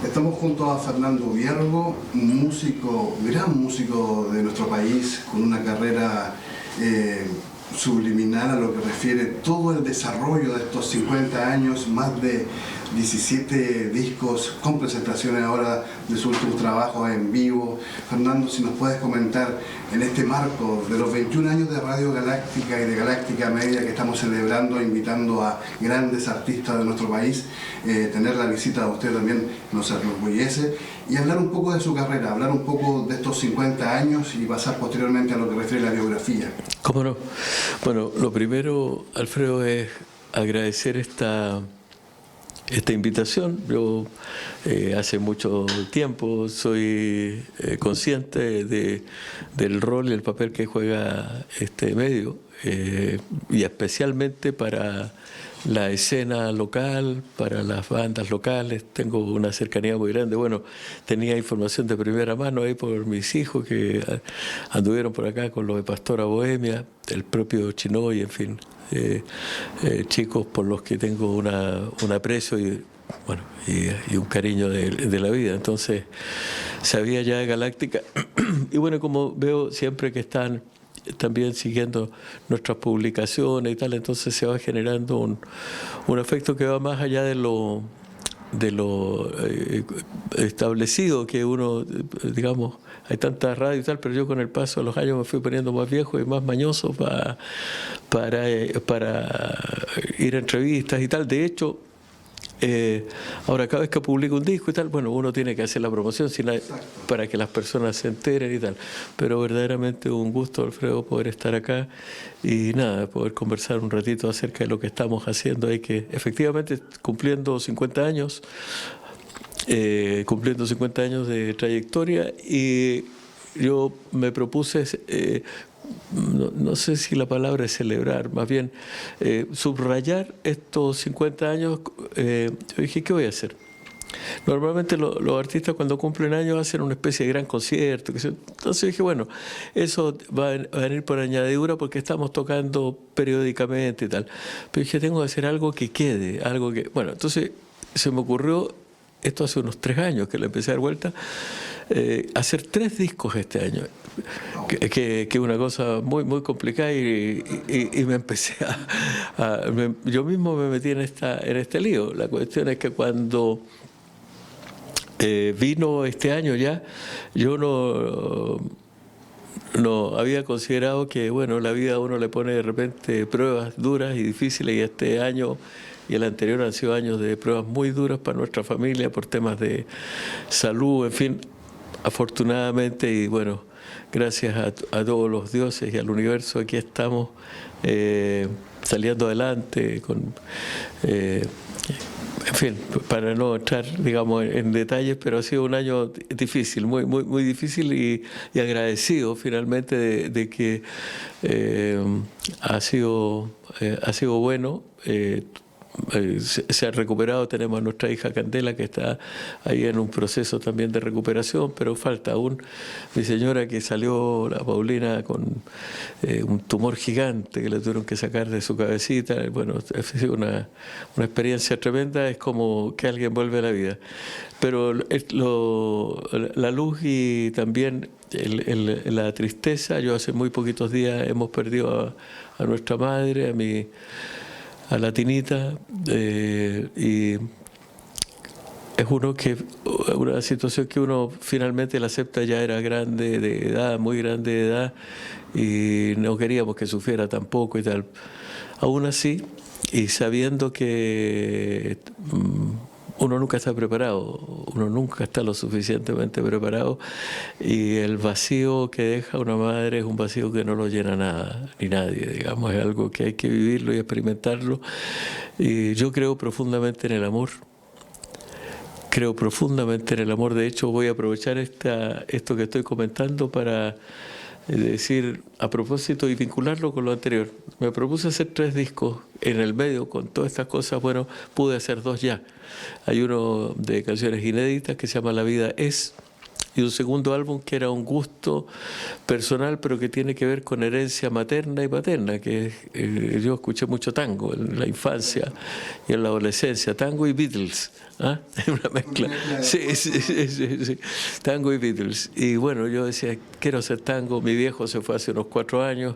Estamos junto a Fernando Viergo, músico, gran músico de nuestro país, con una carrera subliminal a lo que refiere todo el desarrollo de estos 50 años, más de 17 discos con presentaciones ahora de sus últimos trabajos en vivo. Fernando, si nos puedes comentar en este marco de los 21 años de Radio Galáctica y de Galáctica Media que estamos celebrando, invitando a grandes artistas de nuestro país, tener la visita de usted también nos enorgullece, y hablar un poco de su carrera, hablar un poco de estos 50 años y pasar posteriormente a lo que refiere a la biografía. ¿Cómo no? Bueno, lo primero, Alfredo, es agradecer esta invitación. Yo hace mucho tiempo soy consciente del rol y el papel que juega este medio, y especialmente para la escena local, para las bandas locales. Tengo una cercanía muy grande. Bueno, tenía información de primera mano ahí por mis hijos que anduvieron por acá con los de Pastora Bohemia, el propio Chinoy, en fin. Chicos por los que tengo un aprecio y un cariño de la vida. Entonces sabía ya de Galáctica y bueno, como veo siempre que están también siguiendo nuestras publicaciones y tal, entonces se va generando un efecto que va más allá de lo establecido, que uno, digamos, hay tanta radio y tal, pero yo con el paso de los años me fui poniendo más viejo y más mañoso para ir a entrevistas y tal. De hecho, ahora cada vez que publico un disco y tal, bueno, uno tiene que hacer la promoción para que las personas se enteren y tal. Pero verdaderamente un gusto, Alfredo, poder estar acá y nada, poder conversar un ratito acerca de lo que estamos haciendo ahí, que efectivamente cumpliendo 50 años de trayectoria, y yo me propuse, no sé si la palabra es celebrar, más bien subrayar estos 50 años. Yo dije, ¿qué voy a hacer? Normalmente los artistas cuando cumplen años hacen una especie de gran concierto. Entonces dije, bueno, eso va a venir por añadidura porque estamos tocando periódicamente y tal. Pero dije, tengo que hacer algo que quede, algo que... Bueno, entonces se me ocurrió, esto hace unos 3 años que le empecé a dar vuelta, hacer 3 discos este año, que es una cosa muy muy complicada, y me empecé yo mismo me metí en este lío. La cuestión es que cuando vino este año ya, yo no había considerado que, bueno, la vida a uno le pone de repente pruebas duras y difíciles, y este año y el anterior han sido años de pruebas muy duras para nuestra familia por temas de salud, en fin. Afortunadamente, y bueno, gracias a todos los dioses y al universo, aquí estamos saliendo adelante en fin, para no entrar, digamos, en detalles, pero ha sido un año difícil, muy muy muy difícil, y agradecido finalmente de que ha sido bueno. Se ha recuperado. Tenemos a nuestra hija Candela, que está ahí en un proceso también de recuperación, pero falta aún mi señora, que salió, la Paulina, con un tumor gigante que le tuvieron que sacar de su cabecita. Bueno, ha sido una experiencia tremenda, es como que alguien vuelve a la vida. Pero la luz y también la tristeza. Yo hace muy poquitos días hemos perdido a nuestra madre, a la Tinita, y es una situación que uno finalmente la acepta. Ya era grande de edad, muy grande de edad, y no queríamos que sufriera tampoco y tal. Aún así, y sabiendo que uno nunca está preparado, uno nunca está lo suficientemente preparado, y el vacío que deja una madre es un vacío que no lo llena nada, ni nadie, digamos. Es algo que hay que vivirlo y experimentarlo. Y yo creo profundamente en el amor. Creo profundamente en el amor. De hecho, voy a aprovechar esto que estoy comentando para decir, a propósito, y vincularlo con lo anterior. Me propuse hacer 3 discos. En el medio, con todas estas cosas, bueno, pude hacer 2 ya. Hay uno de canciones inéditas que se llama La vida es, y un segundo álbum que era un gusto personal, pero que tiene que ver con herencia materna y paterna, que yo escuché mucho tango en la infancia y en la adolescencia, tango y Beatles, ¿ah? Una mezcla. Sí, sí, tango y Beatles. Y bueno, yo decía, quiero hacer tango. Mi viejo se fue hace unos 4 años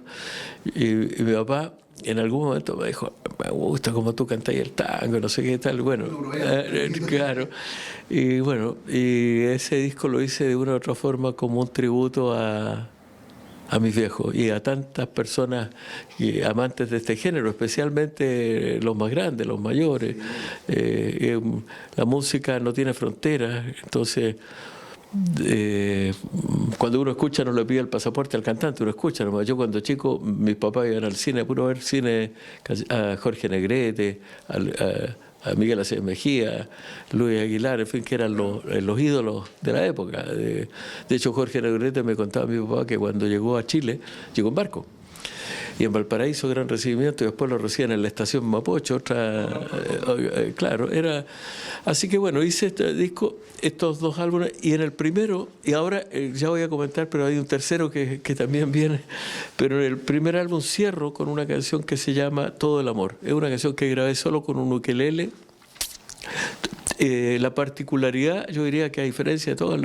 y mi papá en algún momento me dijo, me gusta como tú cantas el tango, no sé qué tal. Bueno, claro. Y bueno, y ese disco lo hice de una u otra forma como un tributo a mis viejos y a tantas personas amantes de este género, especialmente los más grandes, los mayores. La música no tiene fronteras, entonces cuando uno escucha no le pide el pasaporte al cantante, uno escucha nomás. Yo cuando chico, mis papás iban al cine, puro ver cine, a Jorge Negrete, a Miguel Aceves Mejía, Luis Aguilar, en fin, que eran los ídolos de la época. De hecho, Jorge Negrete me contaba a mi papá que cuando llegó a Chile, llegó en barco. Y en Valparaíso, gran recibimiento, y después lo reciben en la estación Mapocho, claro, era... Así que bueno, hice este disco, estos 2 álbumes, y en el primero, y ahora ya voy a comentar, pero hay un tercero que también viene, pero en el primer álbum cierro con una canción que se llama Todo el Amor. Es una canción que grabé solo con un ukelele. La particularidad, yo diría que a diferencia de todos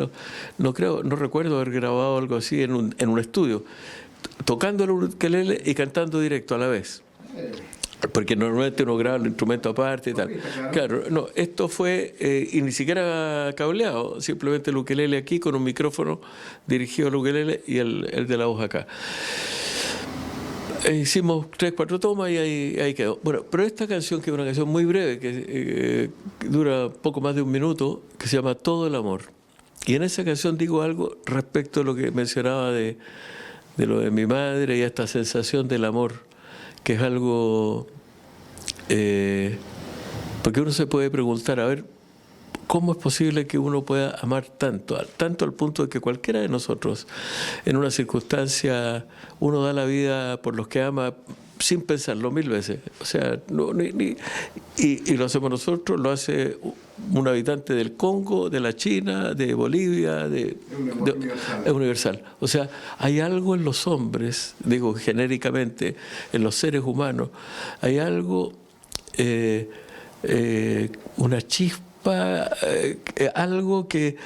no recuerdo haber grabado algo así en un estudio, tocando el ukelele y cantando directo a la vez. Porque normalmente uno graba el instrumento aparte y tal. Claro, no, esto fue, y ni siquiera cableado, simplemente el ukelele aquí con un micrófono dirigido al ukelele y el de la voz acá. Hicimos 3, 4 tomas y ahí quedó. Bueno, pero esta canción, que es una canción muy breve, que dura poco más de 1 minuto, que se llama Todo el Amor. Y en esa canción digo algo respecto a lo que mencionaba de lo de mi madre y a esta sensación del amor, que es algo... porque uno se puede preguntar, a ver, ¿cómo es posible que uno pueda amar tanto al punto de que cualquiera de nosotros, en una circunstancia, uno da la vida por los que ama sin pensarlo 1000 veces? O sea, y lo hacemos nosotros, lo hace un habitante del Congo, de la China, de Bolivia, es universal. O sea, hay algo en los hombres, digo genéricamente, en los seres humanos, hay algo, una chispa, algo que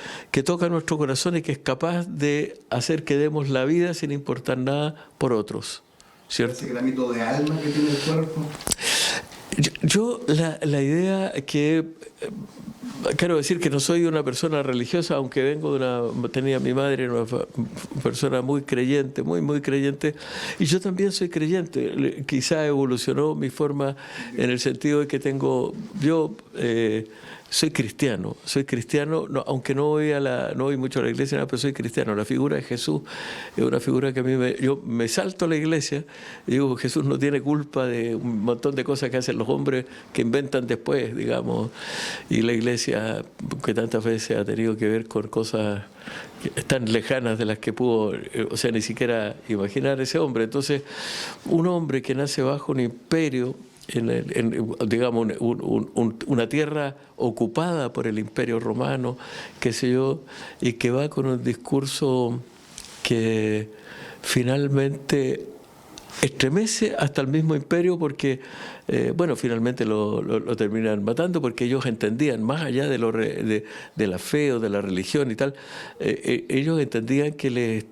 toca nuestro corazón y que es capaz de hacer que demos la vida sin importar nada por otros, ¿cierto? Ese granito de alma que tiene el cuerpo. Yo la idea que quiero decir que no soy una persona religiosa, aunque vengo tenía mi madre una persona muy creyente, muy creyente, y yo también soy creyente. Quizá evolucionó mi forma en el sentido de que yo soy cristiano, no, aunque no voy mucho a la iglesia, pero soy cristiano. La figura de Jesús es una figura que a mí yo me salto a la iglesia y digo, Jesús no tiene culpa de un montón de cosas que hacen los hombres que inventan después, digamos, y la iglesia que tantas veces ha tenido que ver con cosas tan lejanas de las que pudo, o sea, ni siquiera imaginar ese hombre. Entonces, un hombre que nace bajo un imperio, digamos, una tierra ocupada por el Imperio Romano, qué sé yo, y que va con un discurso que finalmente estremece hasta el mismo imperio, porque bueno, finalmente lo terminan matando, porque ellos entendían, más allá de la fe o de la religión y tal, ellos entendían que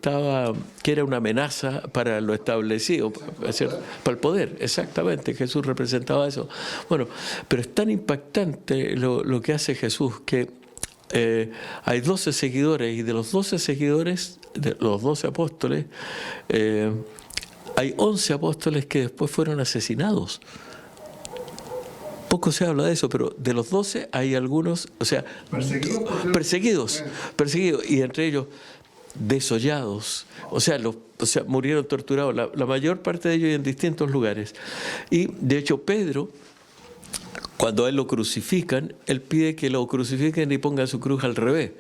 era una amenaza para lo establecido, para el poder, exactamente. Jesús representaba eso. Bueno, pero es tan impactante lo que hace Jesús, que hay 12 seguidores, y de los 12 seguidores, de los 12 apóstoles, hay 11 apóstoles que después fueron asesinados. Poco se habla de eso, pero de los 12 hay algunos, o sea, perseguidos, y entre ellos desollados, o sea, murieron torturados, la mayor parte de ellos en distintos lugares. Y de hecho Pedro, cuando a él lo crucifican, él pide que lo crucifiquen y pongan su cruz al revés.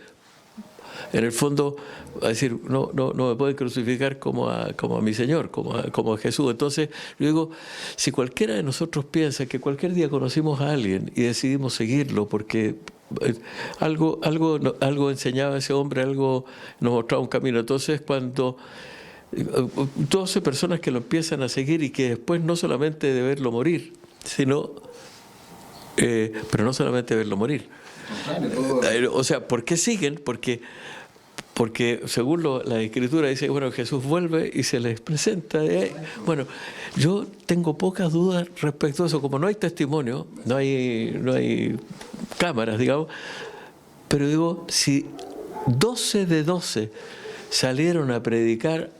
En el fondo, a decir, no me pueden crucificar como a mi Señor, como a Jesús. Entonces, yo digo, si cualquiera de nosotros piensa que cualquier día conocimos a alguien y decidimos seguirlo porque Algo enseñaba ese hombre, algo nos mostraba un camino. Entonces, cuando 12 personas que lo empiezan a seguir y que después no solamente de verlo morir, sino, pero no solamente verlo morir. O sea, ¿por qué siguen? Porque según la Escritura dice, bueno, Jesús vuelve y se les presenta. Bueno, yo tengo pocas dudas respecto a eso. Como no hay testimonio, no hay cámaras, digamos, pero digo, si 12 de 12 salieron a predicar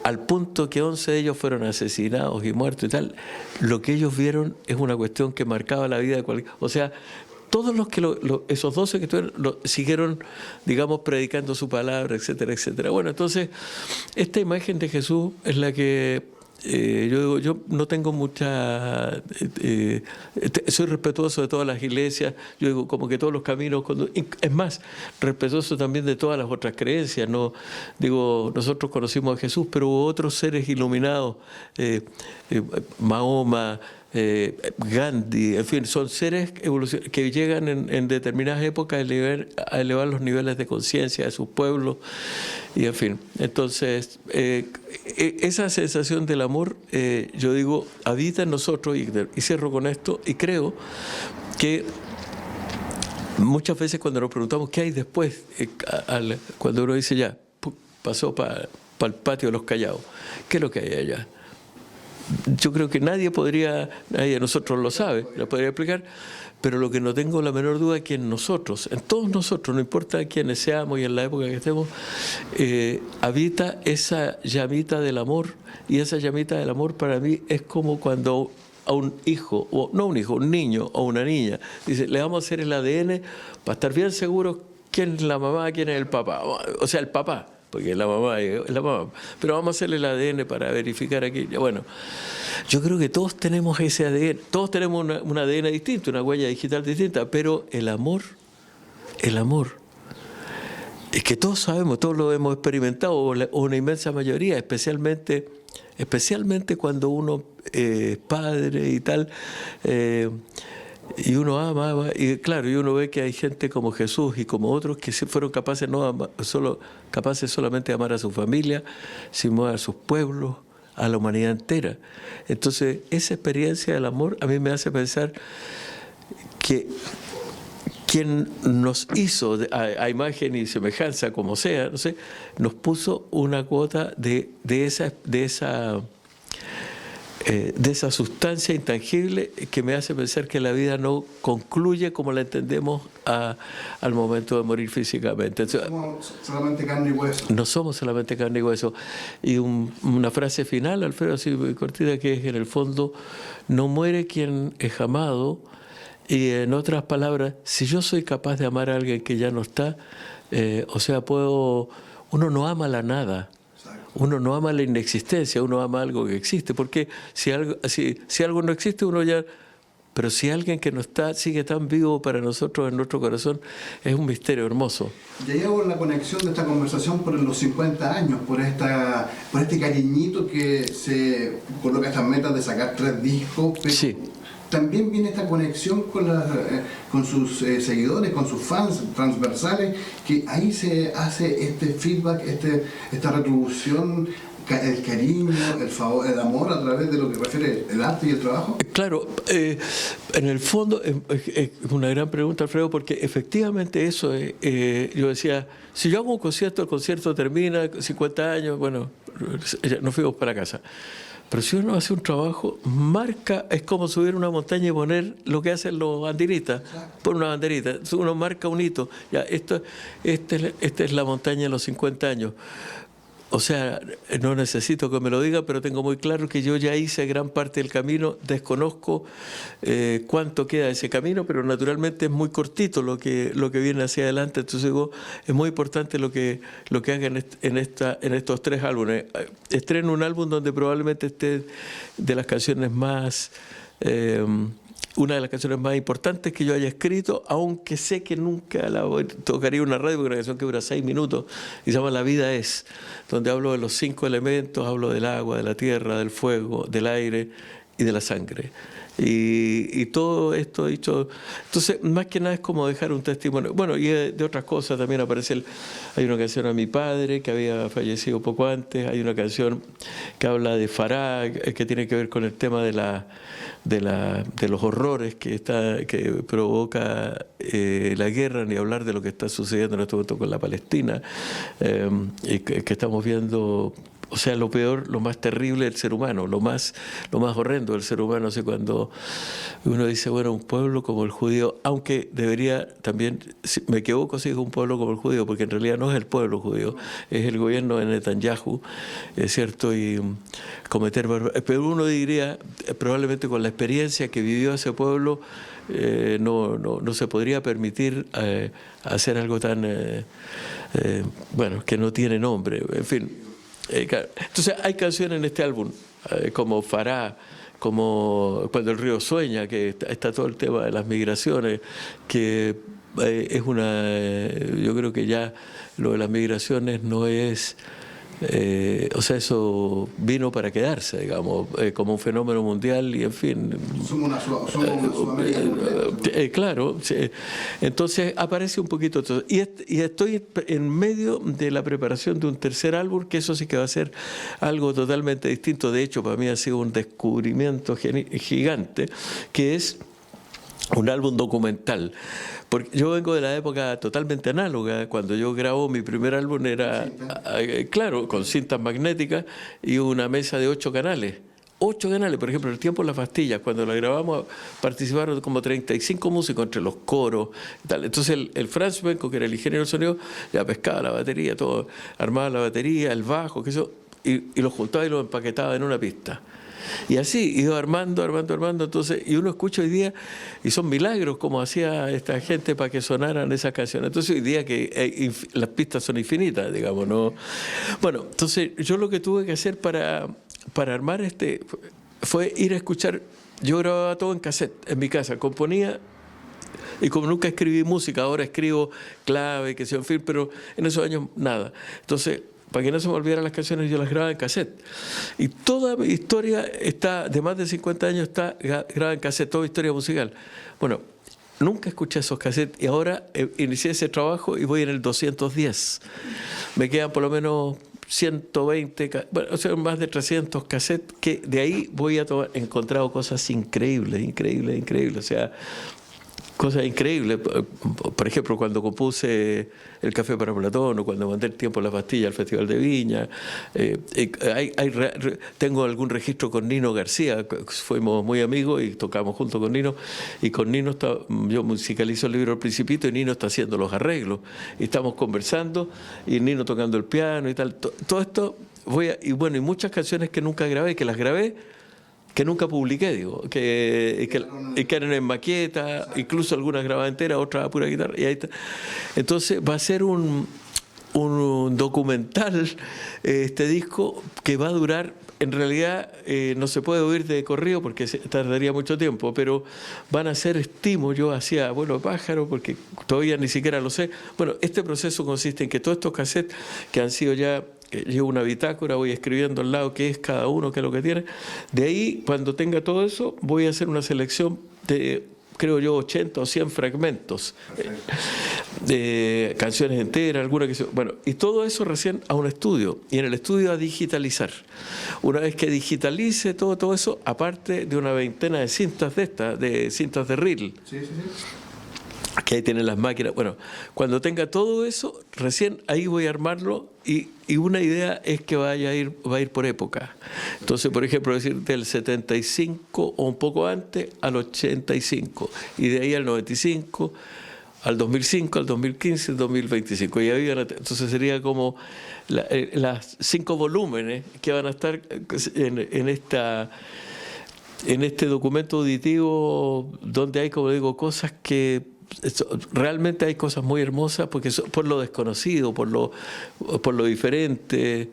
al punto que 11 de ellos fueron asesinados y muertos y tal, lo que ellos vieron es una cuestión que marcaba la vida de cualquier... O sea, todos los que esos 12 que siguieron, digamos, predicando su palabra, etcétera, etcétera. Bueno, entonces, esta imagen de Jesús es la que yo digo, yo no tengo mucha... soy respetuoso de todas las iglesias, yo digo, como que todos los caminos... es más, respetuoso también de todas las otras creencias. No digo, nosotros conocimos a Jesús, pero hubo otros seres iluminados, Mahoma, Gandhi, en fin, son seres que llegan en determinadas épocas a elevar los niveles de conciencia de sus pueblos, y en fin. Entonces, esa sensación del amor, yo digo, habita en nosotros, y cierro con esto, y creo que muchas veces cuando nos preguntamos qué hay después, cuando uno dice ya, pasó para el patio de los Callados, ¿qué es lo que hay allá? Yo creo que nadie de nosotros lo sabe, lo podría explicar, pero lo que no tengo la menor duda es que en nosotros, en todos nosotros, no importa quiénes seamos y en la época que estemos, habita esa llamita del amor, y esa llamita del amor para mí es como cuando a un hijo, o no un hijo, un niño o una niña, dice, le vamos a hacer el ADN para estar bien seguros quién es la mamá, quién es el papá, o sea, el papá. Porque la mamá es la mamá. Pero vamos a hacerle el ADN para verificar aquí. Bueno, yo creo que todos tenemos ese ADN, todos tenemos un ADN distinto, una huella digital distinta, pero el amor, es que todos sabemos, todos lo hemos experimentado, o una inmensa mayoría, especialmente cuando uno es padre y tal, y uno ama, y claro, y uno ve que hay gente como Jesús y como otros que fueron capaces solamente de amar a su familia, sino a sus pueblos, a la humanidad entera. Entonces, esa experiencia del amor a mí me hace pensar que quien nos hizo a imagen y semejanza, como sea, no sé, nos puso una cuota de esa sustancia intangible que me hace pensar que la vida no concluye como la entendemos al momento de morir físicamente. Entonces, somos solamente carne y hueso. No somos solamente carne y hueso. Y una frase final, Alfredo, así muy cortita, que es, en el fondo, no muere quien es amado. Y en otras palabras, si yo soy capaz de amar a alguien que ya no está, uno no ama la nada. Uno no ama la inexistencia, uno ama algo que existe, porque si algo no existe, uno ya... Pero si alguien que no está sigue tan vivo para nosotros en nuestro corazón, es un misterio hermoso. Ya llevo la conexión de esta conversación por los 50 años, por este cariñito que se coloca estas metas de sacar 3 discos. Pero sí. También viene esta conexión con sus seguidores, con sus fans transversales, que ahí se hace este feedback, esta retribución, el cariño, el favor, el amor a través de lo que refiere el arte y el trabajo. Claro, en el fondo es una gran pregunta, Alfredo, porque efectivamente eso yo decía, si yo hago un concierto, el concierto termina, 50 años, bueno, nos fuimos para casa. Pero si uno hace un trabajo, es como subir una montaña y poner lo que hacen los andinistas, poner una banderita, uno marca un hito, ya, esta es la montaña de los 50 años. O sea, no necesito que me lo diga, pero tengo muy claro que yo ya hice gran parte del camino, desconozco cuánto queda de ese camino, pero naturalmente es muy cortito lo que viene hacia adelante. Entonces digo, es muy importante lo que haga en estos 3 álbumes. Estreno un álbum donde probablemente esté de las canciones más... una de las canciones más importantes que yo haya escrito, aunque sé que nunca la tocaría una radio, porque es una canción que dura 6 minutos y se llama La vida es, donde hablo de los 5 elementos, hablo del agua, de la tierra, del fuego, del aire y de la sangre. Y todo esto dicho, entonces más que nada es como dejar un testimonio. Bueno, y de otras cosas también aparece, hay una canción a mi padre que había fallecido poco antes, hay una canción que habla de Farah, que tiene que ver con el tema de los horrores que provoca la guerra, ni hablar de lo que está sucediendo en este momento con la Palestina, y que estamos viendo. O sea, lo peor, lo más terrible del ser humano, lo más horrendo del ser humano. O sea, cuando uno dice, bueno, un pueblo como el judío, aunque debería también, si me equivoco si digo un pueblo como el judío, porque en realidad no es el pueblo judío, es el gobierno de Netanyahu, es cierto, y cometer barbaridades. Pero uno diría, probablemente con la experiencia que vivió ese pueblo, no se podría permitir hacer algo tan, bueno, que no tiene nombre, en fin. Claro. Entonces hay canciones en este álbum como Farah, como Cuando el río sueña, que está todo el tema de las migraciones, que es yo creo que ya lo de las migraciones no es, o sea, eso vino para quedarse, digamos, como un fenómeno mundial y en fin. Somos una Sudamérica completa. Claro, sí. Entonces aparece un poquito todo. Y estoy en medio de la preparación de un tercer álbum, que eso sí que va a ser algo totalmente distinto. De hecho, para mí ha sido un descubrimiento gigante, que es un álbum documental. Porque yo vengo de la época totalmente análoga. Cuando yo grabo mi primer álbum era, claro, con cintas magnéticas y una mesa de 8 canales. 8 canales, por ejemplo, El tiempo en las pastillas, cuando la grabamos participaron como 35 músicos entre los coros y tal. Entonces el Franz Benko, que era el ingeniero de sonido, ya pescaba la batería, todo, armaba la batería, el bajo, que eso, y los juntaba y los empaquetaba en una pista. Y así, iba armando, entonces, y uno escucha hoy día, y son milagros como hacía esta gente para que sonaran esas canciones. Entonces hoy día que las pistas son infinitas, digamos, ¿no? Bueno, entonces yo lo que tuve que hacer para armar fue ir a escuchar. Yo grababa todo en cassette, en mi casa, componía, y como nunca escribí música, ahora escribo clave, que sea, en fin, pero en esos años nada. Entonces, para que no se me olvidaran las canciones, yo las grababa en cassette. Y toda mi historia está, de más de 50 años, está grabada en cassette, toda historia musical. Bueno, nunca escuché esos cassettes y ahora inicié ese trabajo y voy en el 210. Me quedan por lo menos 120, bueno, o sea, más de 300 cassettes, que de ahí voy a tomar. He encontrado cosas increíbles, o sea, cosas increíbles. Por ejemplo, cuando compuse El café para Platón, o cuando mandé El tiempo en las pastillas al Festival de Viña, tengo algún registro con Nino García, fuimos muy amigos y tocamos junto con Nino, y con Nino yo musicalizo el libro El Principito y Nino está haciendo los arreglos, y estamos conversando y Nino tocando el piano y tal. Todo esto y bueno, y muchas canciones que nunca grabé, que las grabé, que nunca publiqué, digo, que eran en maqueta, incluso algunas grabadas enteras, otras a pura guitarra, y ahí está. Entonces va a ser un documental, este disco, que va a durar, en realidad no se puede oír de corrido porque tardaría mucho tiempo, pero van a ser estímulos. Yo hacía vuelo de pájaro porque todavía ni siquiera lo sé. Bueno, este proceso consiste en que todos estos cassettes que han sido ya, llevo una bitácora, voy escribiendo al lado qué es cada uno, qué es lo que tiene. De ahí, cuando tenga todo eso, voy a hacer una selección de, creo yo, 80 o 100 fragmentos de canciones enteras, alguna que bueno, y todo eso recién a un estudio, y en el estudio a digitalizar. Una vez que digitalice todo eso, aparte de una veintena de cintas de cintas de reel. Sí. Que ahí tienen las máquinas. Bueno, cuando tenga todo eso, recién ahí voy a armarlo, y una idea es que va a ir por época. Entonces, por ejemplo, decir del 75 o un poco antes al 85, y de ahí al 95, al 2005, al 2015, al 2025. Y ahí entonces sería como las 5 volúmenes que van a estar en este documento auditivo, donde hay, como digo, cosas que realmente hay cosas muy hermosas, porque por lo desconocido, por lo diferente.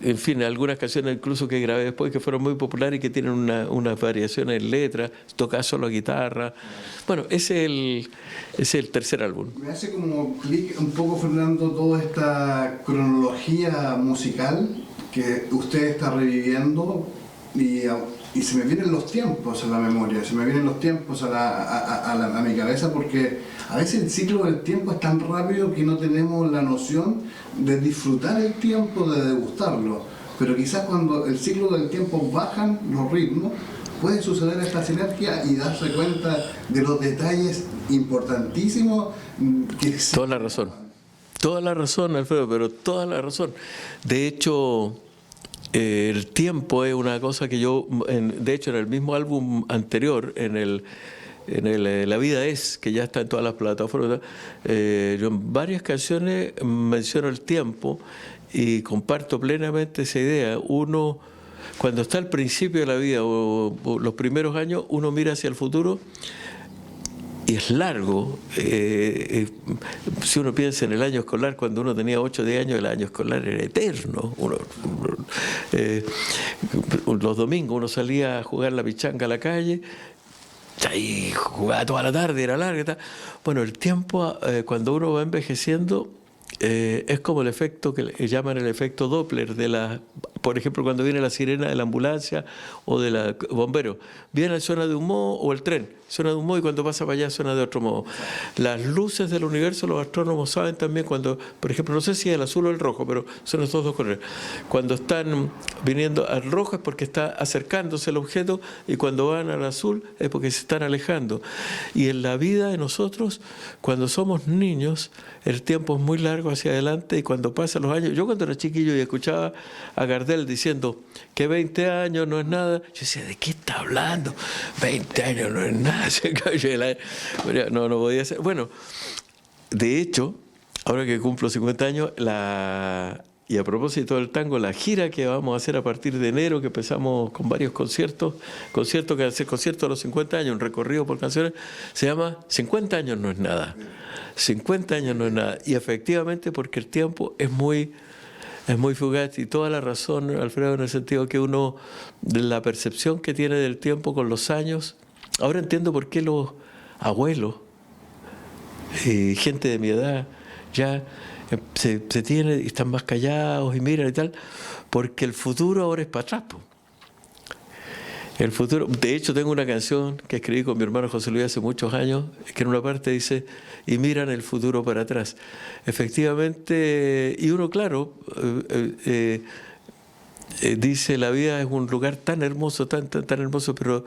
En fin, algunas canciones incluso que grabé después que fueron muy populares y que tienen unas variaciones en letra, toca solo guitarra. Bueno, ese es el tercer álbum. Me hace como clic un poco, Fernando, toda esta cronología musical que usted está reviviendo, y y se me vienen los tiempos a la memoria, se me vienen los tiempos a mi cabeza, porque a veces el ciclo del tiempo es tan rápido que no tenemos la noción de disfrutar el tiempo, de degustarlo. Pero quizás cuando el ciclo del tiempo bajan los ritmos, puede suceder esta sinergia y darse cuenta de los detalles importantísimos que existen. Toda la razón, Alfredo, pero toda la razón. De hecho, el tiempo es una cosa que yo, de hecho, en el mismo álbum anterior, La vida es, que ya está en todas las plataformas, yo en varias canciones menciono el tiempo y comparto plenamente esa idea. Uno, cuando está al principio de la vida o los primeros años, uno mira hacia el futuro y es largo. Si uno piensa en el año escolar, cuando uno tenía 8 o 10 años, el año escolar era eterno. Los domingos uno salía a jugar la pichanga a la calle, y jugaba toda la tarde, era larga y tal. Bueno, el tiempo, cuando uno va envejeciendo, es como el efecto que llaman el efecto Doppler por ejemplo, cuando viene la sirena de la ambulancia o de la bombero, viene suena de un modo, o el tren suena de un modo y cuando pasa para allá suena de otro modo. Las luces del universo, los astrónomos saben también cuando, por ejemplo, no sé si es el azul o el rojo, pero son estos dos colores. Cuando están viniendo al rojo es porque está acercándose el objeto y cuando van al azul es porque se están alejando. Y en la vida de nosotros, cuando somos niños, el tiempo es muy largo hacia adelante y cuando pasan los años, yo cuando era chiquillo y escuchaba a Gardel diciendo que 20 años no es nada, yo decía, ¿de qué está hablando? 20 años no es nada. No podía ser. Bueno, de hecho, ahora que cumplo 50 años, y a propósito del tango, la gira que vamos a hacer a partir de enero, que empezamos con varios conciertos que hacer conciertos a los 50 años, un recorrido por canciones, se llama 50 años no es nada. 50 años no es nada. Y efectivamente, porque el tiempo es muy fugaz, y toda la razón, Alfredo, en el sentido que uno, de la percepción que tiene del tiempo con los años, ahora entiendo por qué los abuelos y gente de mi edad ya se tienen y están más callados y miran y tal, porque el futuro ahora es para atrás. El futuro, de hecho tengo una canción que escribí con mi hermano José Luis hace muchos años, que en una parte dice, y miran el futuro para atrás. Efectivamente, y uno, claro, dice, la vida es un lugar tan hermoso, tan hermoso, pero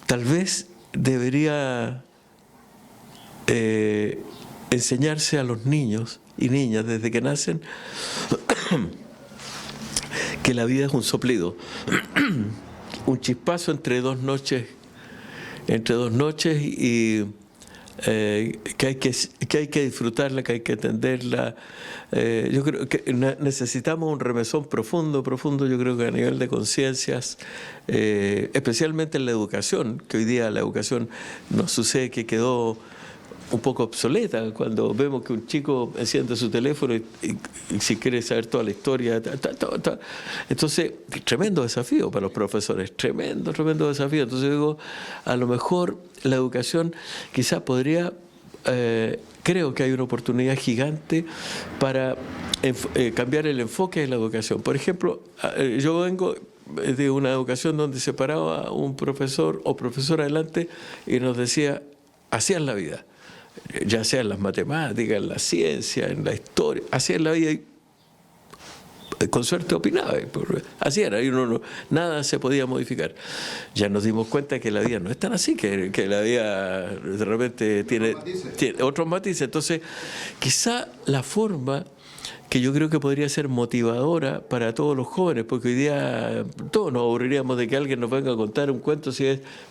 tal vez debería enseñarse a los niños y niñas desde que nacen que la vida es un soplido, un chispazo entre dos noches y que hay que disfrutarla, que hay que entenderla. Yo creo que necesitamos un remesón profundo, yo creo que a nivel de conciencias, especialmente en la educación, que hoy día la educación nos sucede que quedó un poco obsoleta, cuando vemos que un chico enciende su teléfono y si quiere saber toda la historia, entonces, tremendo desafío para los profesores, tremendo desafío. Entonces digo, a lo mejor la educación quizás podría, creo que hay una oportunidad gigante para cambiar el enfoque de la educación. Por ejemplo, yo vengo de una educación donde se paraba un profesor o profesora adelante y nos decía, así es la vida, ya sea en las matemáticas, en la ciencia, en la historia, así es la vida, y con suerte opinaba, así era, y nada se podía modificar. Ya nos dimos cuenta que la vida no es tan así, que la vida de repente tiene otros matices. Entonces, quizá la forma que yo creo que podría ser motivadora para todos los jóvenes, porque hoy día todos nos aburriríamos de que alguien nos venga a contar un cuento,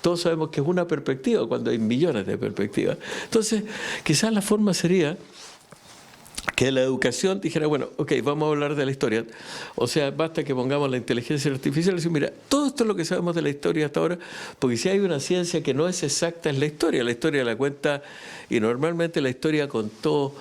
todos sabemos que es una perspectiva cuando hay millones de perspectivas. Entonces, quizás la forma sería que la educación dijera, bueno, ok, vamos a hablar de la historia. O sea, basta que pongamos la inteligencia artificial y decir, mira, todo esto es lo que sabemos de la historia hasta ahora, porque si hay una ciencia que no es exacta es la historia la cuenta, y normalmente la historia contó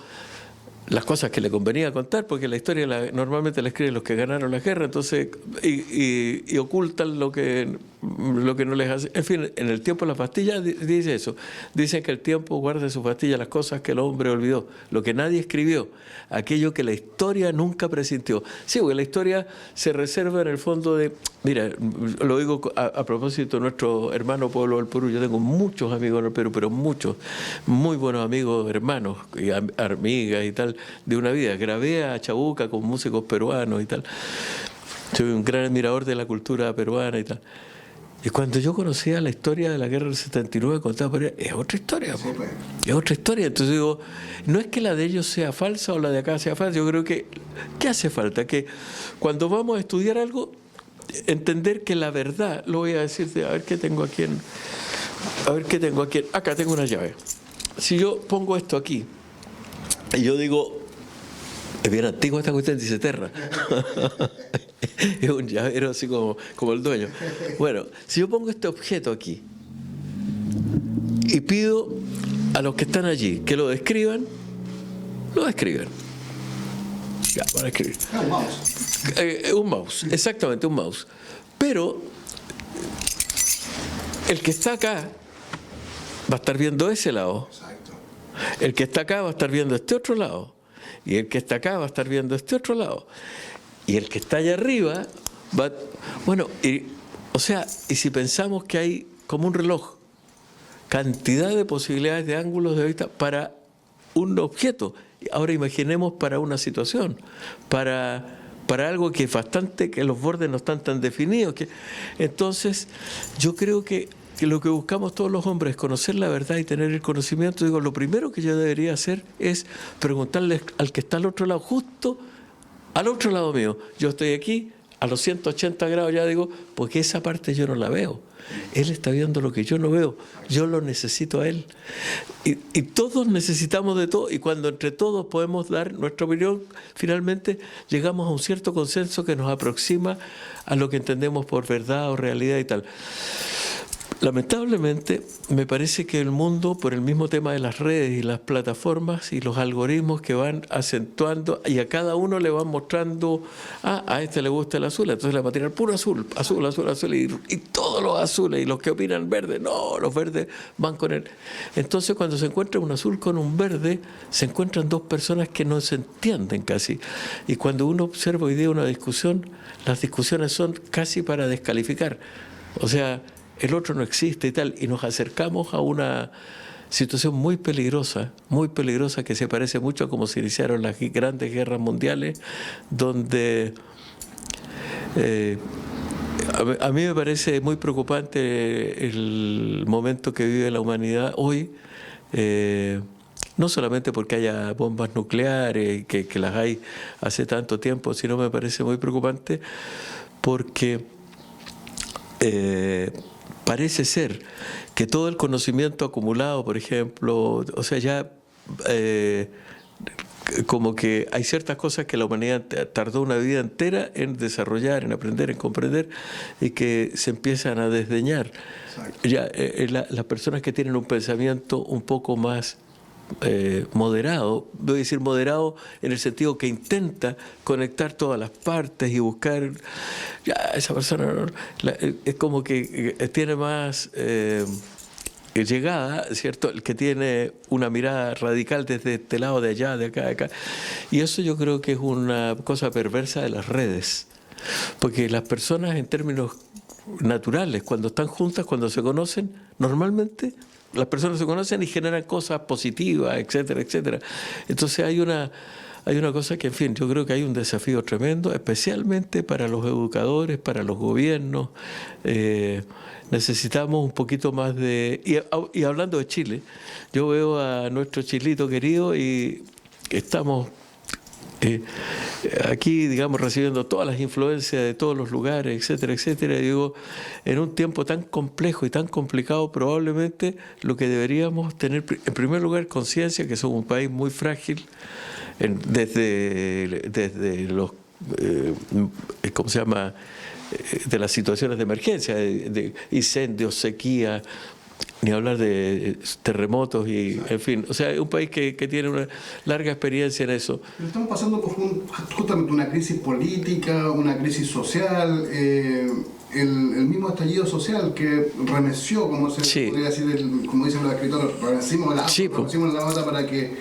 las cosas que le convenía contar, porque la historia normalmente la escriben los que ganaron la guerra, entonces, y ocultan lo que lo que no les hace. En fin, en el tiempo las pastillas dice eso. Dicen que el tiempo guarda en sus pastillas las cosas que el hombre olvidó, lo que nadie escribió, aquello que la historia nunca presintió. Sí, porque la historia se reserva en el fondo de... Mira, lo digo a propósito de nuestro hermano pueblo del Perú. Yo tengo muchos amigos en el Perú, pero muchos, muy buenos amigos, hermanos, y amigas y tal, de una vida. Grabé a Chabuca con músicos peruanos y tal. Soy un gran admirador de la cultura peruana y tal. Y cuando yo conocía la historia de la guerra del 79, contada por ella, es otra historia. Sí, pues. Es otra historia. Entonces digo, no es que la de ellos sea falsa o la de acá sea falsa. Yo creo que, ¿qué hace falta? Que cuando vamos a estudiar algo, entender que la verdad, lo voy a decir, a ver qué tengo aquí, acá tengo una llave. Si yo pongo esto aquí, y yo digo, es bien antigua esta cuestión, dice Terra. Es un llavero así como el dueño. Bueno, si yo pongo este objeto aquí y pido a los que están allí que lo describan, lo describen. Ya, van a escribir. Un mouse. Un mouse, exactamente, un mouse. Pero el que está acá va a estar viendo ese lado. Exacto. El que está acá va a estar viendo este otro lado. Y el que está acá va a estar viendo este otro lado. Y el que está allá arriba va... Bueno, o sea, y si pensamos que hay como un reloj, cantidad de posibilidades de ángulos de vista para un objeto. Ahora imaginemos para una situación, para algo que es bastante, que los bordes no están tan definidos. Entonces, yo creo que lo que buscamos todos los hombres es conocer la verdad y tener el conocimiento. Digo, lo primero que yo debería hacer es preguntarle al que está al otro lado, justo al otro lado mío. Yo estoy aquí, a los 180 grados, ya digo, porque esa parte yo no la veo. Él está viendo lo que yo no veo. Yo lo necesito a él. Y todos necesitamos de todo. Y cuando entre todos podemos dar nuestra opinión, finalmente llegamos a un cierto consenso que nos aproxima a lo que entendemos por verdad o realidad y tal. Lamentablemente, me parece que el mundo, por el mismo tema de las redes y las plataformas y los algoritmos que van acentuando, y a cada uno le van mostrando, a este le gusta el azul, entonces le va a tirar puro azul, y todos los azules, y los que opinan verde, no, los verdes van con él. Entonces, cuando se encuentra un azul con un verde, se encuentran dos personas que no se entienden casi. Y cuando uno observa hoy día una discusión, las discusiones son casi para descalificar. O sea, el otro no existe y tal, y nos acercamos a una situación muy peligrosa que se parece mucho a cómo se iniciaron las grandes guerras mundiales, donde a mí me parece muy preocupante el momento que vive la humanidad hoy, no solamente porque haya bombas nucleares, que las hay hace tanto tiempo, sino me parece muy preocupante porque parece ser que todo el conocimiento acumulado, por ejemplo, o sea, ya como que hay ciertas cosas que la humanidad tardó una vida entera en desarrollar, en aprender, en comprender, y que se empiezan a desdeñar. Ya las personas que tienen un pensamiento un poco más moderado, voy a decir moderado en el sentido que intenta conectar todas las partes y buscar, ya esa persona es como que tiene más llegada, ¿cierto? El que tiene una mirada radical desde este lado, de allá, de acá, de acá. Y eso yo creo que es una cosa perversa de las redes, porque las personas en términos naturales, cuando están juntas, cuando se conocen, normalmente las personas se conocen y generan cosas positivas, etcétera, etcétera. Entonces hay una cosa que, en fin, yo creo que hay un desafío tremendo, especialmente para los educadores, para los gobiernos. Necesitamos un poquito más de... Y hablando de Chile, yo veo a nuestro Chilito querido y estamos aquí, digamos, recibiendo todas las influencias de todos los lugares, etcétera, etcétera. Y digo, en un tiempo tan complejo y tan complicado, probablemente lo que deberíamos tener, en primer lugar, conciencia que somos un país muy frágil, desde los, ¿cómo se llama?, de las situaciones de emergencia, de incendios, sequía, ni hablar de terremotos y, en fin, o sea, es un país que tiene una larga experiencia en eso. Pero estamos pasando por justamente una crisis política, una crisis social, el mismo estallido social que remeció, como se podría decir, como dicen los escritores, remecimos la bota para que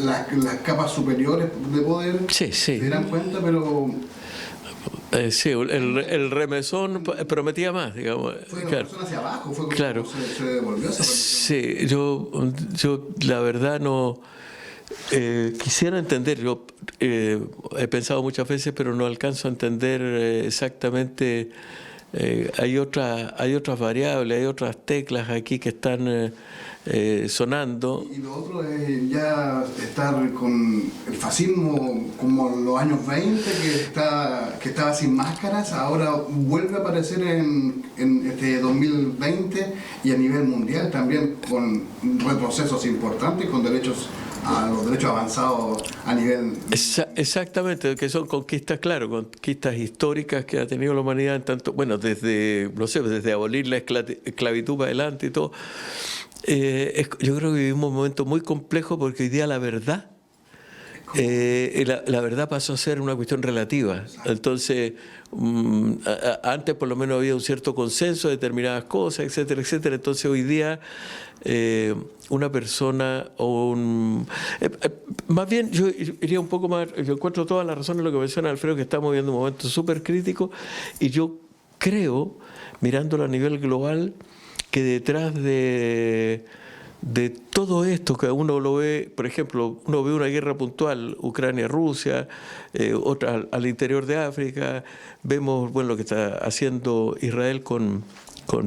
las capas superiores de poder se dieran cuenta, pero... sí, el remesón prometía más, digamos. Fue una remesón hacia abajo, fue como claro. se devolvió esa remesón. Sí, yo la verdad no... quisiera entender, yo he pensado muchas veces, pero no alcanzo a entender exactamente. Hay otras variables, hay otras teclas aquí que están sonando. Y lo otro es ya estar con el fascismo como en los años 20, que estaba sin máscaras, ahora vuelve a aparecer en este 2020 y a nivel mundial también con retrocesos importantes, con los derechos avanzados a nivel... Exactamente, que son conquistas, claro, conquistas históricas que ha tenido la humanidad en tanto, bueno, desde abolir la esclavitud para adelante y todo. Yo creo que vivimos un momento muy complejo porque hoy día la verdad, la verdad pasó a ser una cuestión relativa. Entonces, antes por lo menos había un cierto consenso de determinadas cosas, etcétera, etcétera. Entonces hoy día una persona o más bien yo iría un poco más, yo encuentro todas las razones en lo que menciona Alfredo, que estamos viviendo un momento súper crítico, y yo creo, mirándolo a nivel global, que detrás de todo esto que uno lo ve, por ejemplo, uno ve una guerra puntual, Ucrania-Rusia, otra al interior de África, vemos lo que está haciendo Israel con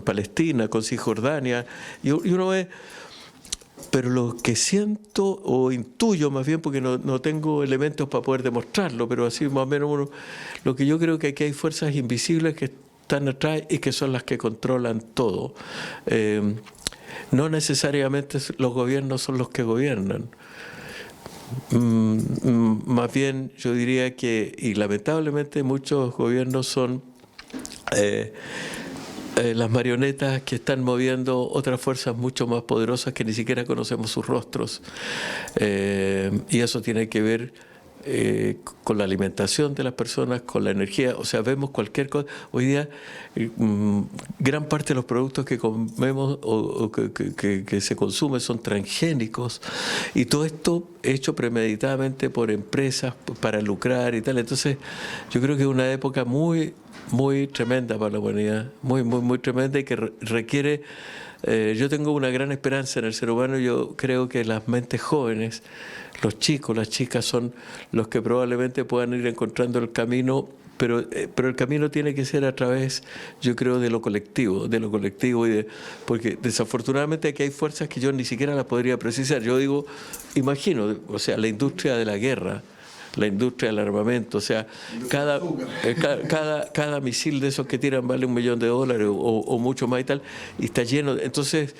Palestina, con Cisjordania, y uno ve, pero lo que siento o intuyo más bien, porque no tengo elementos para poder demostrarlo, pero así más o menos lo que yo creo que aquí hay fuerzas invisibles que están atrás y que son las que controlan todo. No necesariamente los gobiernos son los que gobiernan. Más bien yo diría que, y lamentablemente muchos gobiernos son las marionetas que están moviendo otras fuerzas mucho más poderosas que ni siquiera conocemos sus rostros. Y eso tiene que ver con la alimentación de las personas, con la energía, o sea, vemos cualquier cosa. Hoy día gran parte de los productos que comemos o que se consumen son transgénicos, y todo esto hecho premeditadamente por empresas para lucrar y tal. Entonces yo creo que es una época muy tremenda para la humanidad, muy tremenda, y que requiere... yo tengo una gran esperanza en el ser humano. Yo creo que las mentes jóvenes, los chicos, las chicas, son los que probablemente puedan ir encontrando el camino, pero el camino tiene que ser a través, yo creo, de lo colectivo, porque desafortunadamente aquí hay fuerzas que yo ni siquiera las podría precisar. Yo digo, imagino, o sea, la industria de la guerra, la industria del armamento, o sea, cada misil de esos que tiran vale $1 millón o mucho más y tal, y está lleno. Entonces,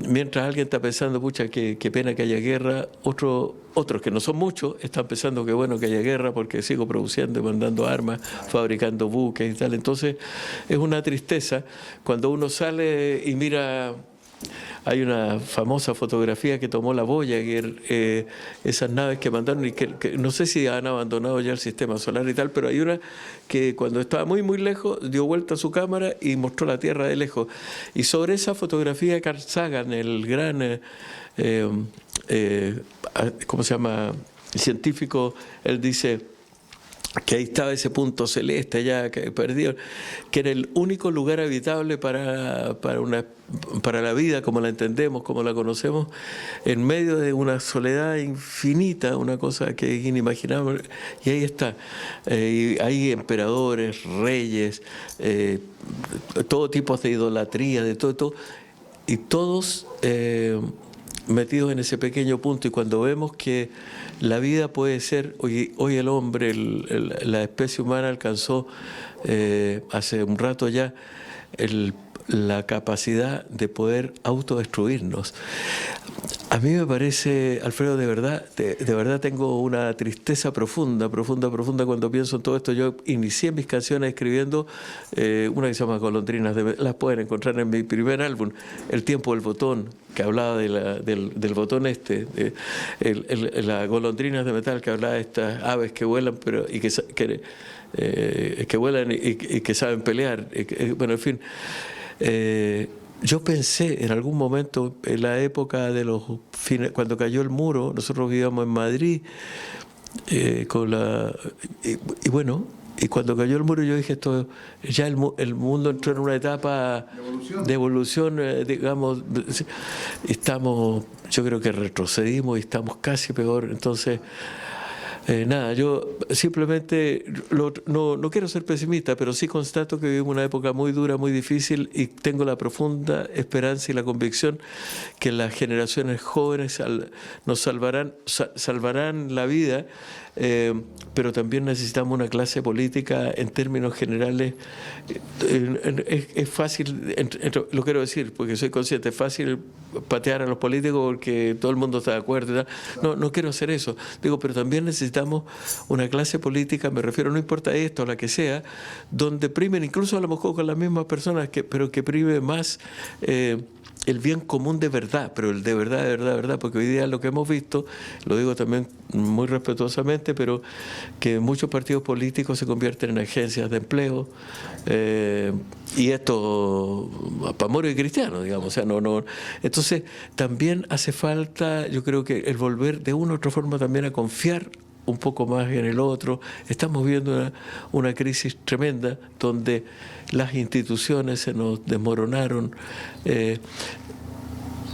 mientras alguien está pensando, pucha, qué pena que haya guerra, otros que no son muchos están pensando que bueno que haya guerra porque sigo produciendo y mandando armas, fabricando buques y tal. Entonces, es una tristeza cuando uno sale y mira. Hay una famosa fotografía que tomó la Voyager, esas naves que mandaron, y que no sé si han abandonado ya el sistema solar y tal, pero hay una que cuando estaba muy lejos dio vuelta a su cámara y mostró la Tierra de lejos. Y sobre esa fotografía, Carl Sagan, el gran ¿cómo se llama? Científico, él dice que ahí estaba ese punto celeste allá que perdido, que era el único lugar habitable para la vida como la entendemos, como la conocemos, en medio de una soledad infinita, una cosa que es inimaginable. Y ahí está. Y hay emperadores, reyes, todo tipo de idolatría, de todo, y todos metidos en ese pequeño punto. Y cuando vemos que la vida puede ser, hoy el hombre, la especie humana alcanzó hace un rato ya la capacidad de poder autodestruirnos. A mí me parece, Alfredo, de verdad tengo una tristeza profunda cuando pienso en todo esto. Yo inicié mis canciones escribiendo una que se llama Golondrinas de Metal. Las pueden encontrar en mi primer álbum, El tiempo del botón, que hablaba del botón las golondrinas de metal, que hablaba de estas aves que vuelan, pero y que que vuelan y que saben pelear. Bueno, en fin. Yo pensé en algún momento, en la época de los fines, cuando cayó el muro, nosotros vivíamos en Madrid, y bueno, y cuando cayó el muro yo dije, esto ya el mundo entró en una etapa de evolución, digamos, estamos, yo creo que retrocedimos y estamos casi peor. Entonces, nada, yo simplemente no quiero ser pesimista, pero sí constato que vivimos una época muy dura, muy difícil, y tengo la profunda esperanza y la convicción que las generaciones jóvenes nos salvarán la vida, pero también necesitamos una clase política en términos generales. Es fácil, lo quiero decir porque soy consciente, es fácil patear a los políticos porque todo el mundo está de acuerdo. No quiero hacer eso, digo, pero también necesitamos una clase política, me refiero, no importa esto, la que sea, donde primen, incluso a lo mejor con las mismas personas, pero que prime más el bien común de verdad, pero el de verdad, porque hoy día lo que hemos visto, lo digo también muy respetuosamente, pero que muchos partidos políticos se convierten en agencias de empleo, y esto para morir cristiano, digamos, o sea, no. Entonces, también hace falta, yo creo que el volver de una u otra forma también a confiar un poco más en el otro. Estamos viendo una crisis tremenda donde las instituciones se nos desmoronaron,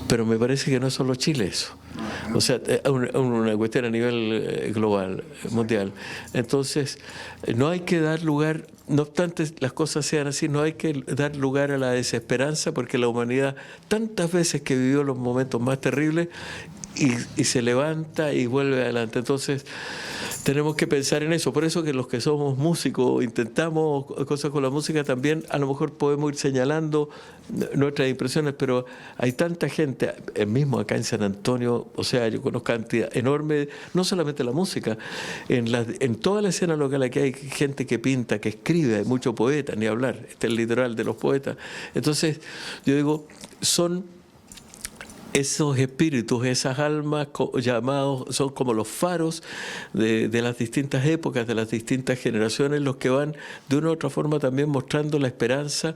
pero me parece que no es solo Chile eso. O sea, es una cuestión a nivel global, mundial. Entonces, no hay que dar lugar, no obstante las cosas sean así, no hay que dar lugar a la desesperanza, porque la humanidad tantas veces que vivió los momentos más terribles y se levanta y vuelve adelante. Entonces, tenemos que pensar en eso. Por eso que los que somos músicos, intentamos cosas con la música también, a lo mejor podemos ir señalando nuestras impresiones, pero hay tanta gente, mismo acá en San Antonio, o sea, yo conozco cantidad enorme, no solamente la música, en toda la escena local aquí hay gente que pinta, que escribe, hay muchos poetas, ni hablar, este es el litoral de los poetas. Entonces, yo digo, son esos espíritus, esas almas llamados, son como los faros de las distintas épocas, de las distintas generaciones, los que van de una u otra forma también mostrando la esperanza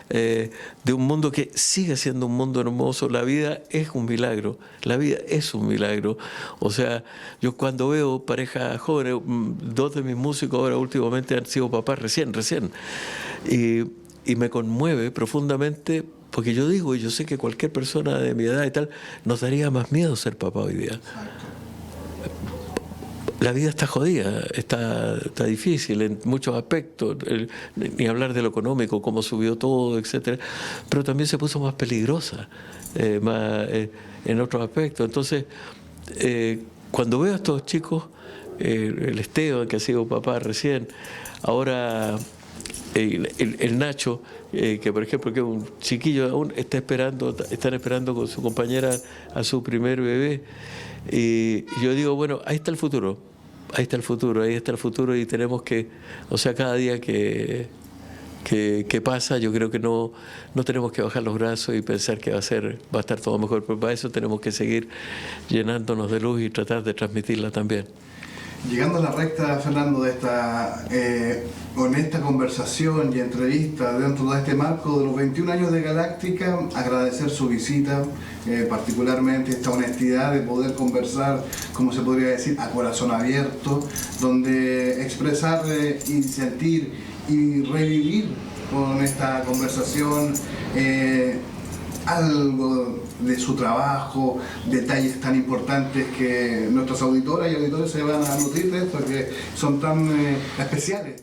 de un mundo que sigue siendo un mundo hermoso. La vida es un milagro, la vida es un milagro. O sea, yo cuando veo parejas jóvenes, dos de mis músicos ahora últimamente han sido papás recién, y me conmueve profundamente. Porque yo digo, y yo sé que cualquier persona de mi edad y tal, nos daría más miedo ser papá hoy día. La vida está jodida, está difícil en muchos aspectos, ni hablar de lo económico, cómo subió todo, etcétera, pero también se puso más peligrosa en otros aspectos. Entonces, cuando veo a estos chicos, el Esteban, que ha sido papá recién, ahora el Nacho, que por ejemplo que es un chiquillo aún, están esperando con su compañera a su primer bebé, y yo digo, bueno, ahí está el futuro, y tenemos que, o sea, cada día que pasa, yo creo que no tenemos que bajar los brazos y pensar que va a estar todo mejor, pero para eso tenemos que seguir llenándonos de luz y tratar de transmitirla también. Llegando a la recta, Fernando, de esta honesta conversación y entrevista dentro de este marco de los 21 años de Galáctica, agradecer su visita, particularmente esta honestidad de poder conversar, como se podría decir, a corazón abierto, donde expresar y sentir y revivir con esta conversación algo de su trabajo, detalles tan importantes que nuestras auditoras y auditores se van a nutrir de esto, que son tan especiales.